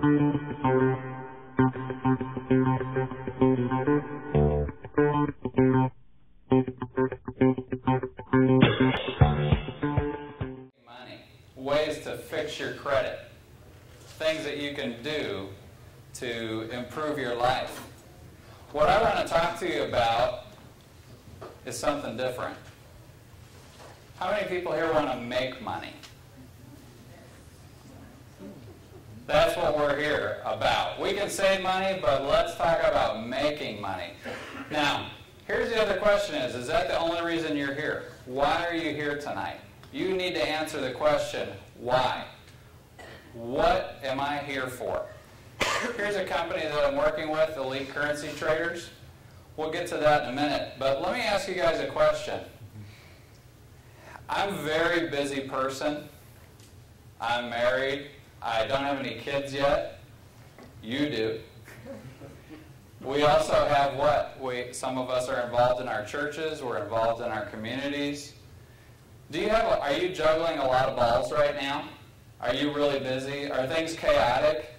Money, ways to fix your credit, things that you can do to improve your life. What I want to talk to you about is something different. How many people here want to make money? That's what we're here about. We can save money, but let's talk about making money. Now, here's the other question is that the only reason you're here? Why are you here tonight? You need to answer the question, why? What am I here for? Here's a company that I'm working with, Elite Currency Traders. We'll get to that in a minute, but let me ask you guys a question. I'm a very busy person. I'm married. I don't have any kids yet. You do. We also have what? Some of us are involved in our churches. We're involved in our communities. Are you juggling a lot of balls right now? Are you really busy? Are things chaotic?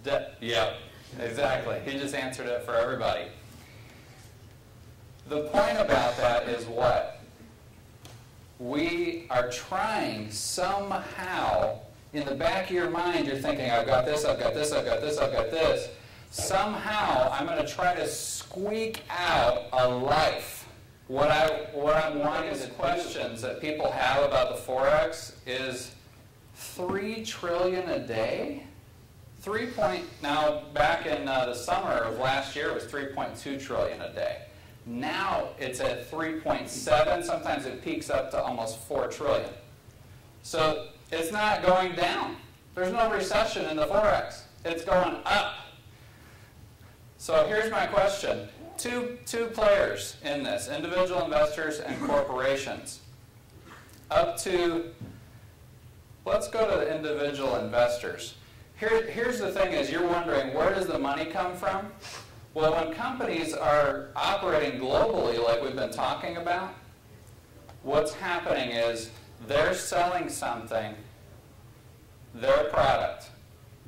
Yep. Yep, exactly. He just answered it for everybody. The point about that is what? We are trying somehow, in the back of your mind, you're thinking, I've got this, I've got this, I've got this, I've got this. Somehow, I'm going to try to squeak out a life. What I'm wanting is questions that people have about the Forex is $3 trillion a day? Now, back in the summer of last year, it was 3.2 trillion a day. Now it's at 3.7. Sometimes it peaks up to almost 4 trillion. So it's not going down. There's no recession in the Forex. It's going up. So here's my question. Two players in this, individual investors and corporations. Let's go to the individual investors. Here's the thing is, you're wondering, where does the money come from? Well, when companies are operating globally, like we've been talking about, what's happening is they're selling something, their product.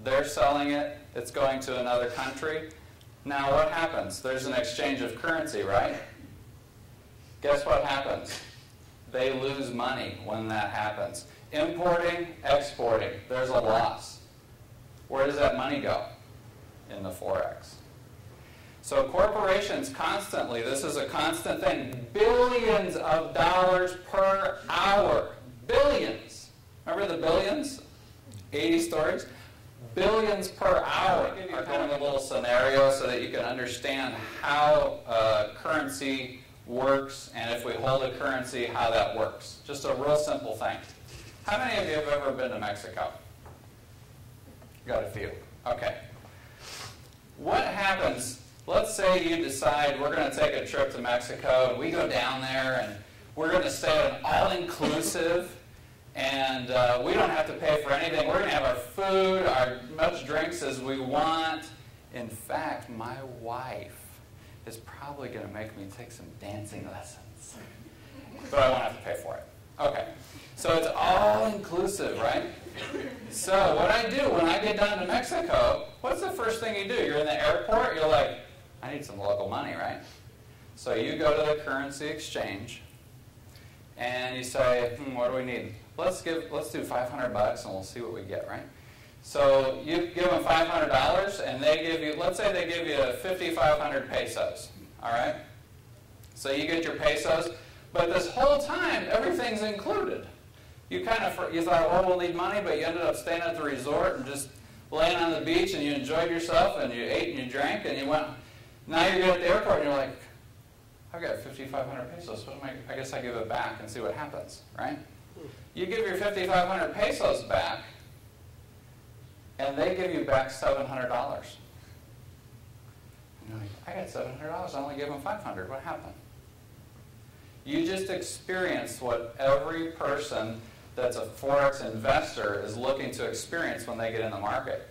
They're selling it, it's going to another country. Now what happens? There's an exchange of currency, right? Guess what happens? They lose money when that happens. Importing, exporting, there's a loss. Where does that money go? In the Forex. So corporations constantly, this is a constant thing, billions of dollars per hour. Billions. Remember the billions? 80 stories? Billions per hour. I'll give you kind of a little scenario so that you can understand how currency works, and if we hold a currency, how that works. Just a real simple thing. How many of you have ever been to Mexico? Got a few. Okay. What happens, let's say you decide we're going to take a trip to Mexico, and we go down there, and we're going to stay at an all-inclusive, and we don't have to pay for anything. We're going to have our food, as much drinks as we want. In fact, my wife is probably going to make me take some dancing lessons. But I won't have to pay for it. Okay. So it's all-inclusive, right? So what I do when I get down to Mexico, what's the first thing you do? You're in the airport, you're like, I need some local money, right? So you go to the currency exchange, and you say, what do we need? Let's do $500 and we'll see what we get, right? So you give them $500 and they give you, let's say they give you 5,500 pesos, all right? So you get your pesos, but this whole time everything's included. You thought, well, we'll need money, but you ended up staying at the resort and just laying on the beach, and you enjoyed yourself, and you ate and you drank, and you went. Now you're at the airport and you're like, I've got 5,500 pesos. I guess I give it back and see what happens, right? You give your 5,500 pesos back, and they give you back $700. And you're like, I got $700. I only gave them $500. What happened? You just experienced what every person that's a Forex investor is looking to experience when they get in the market.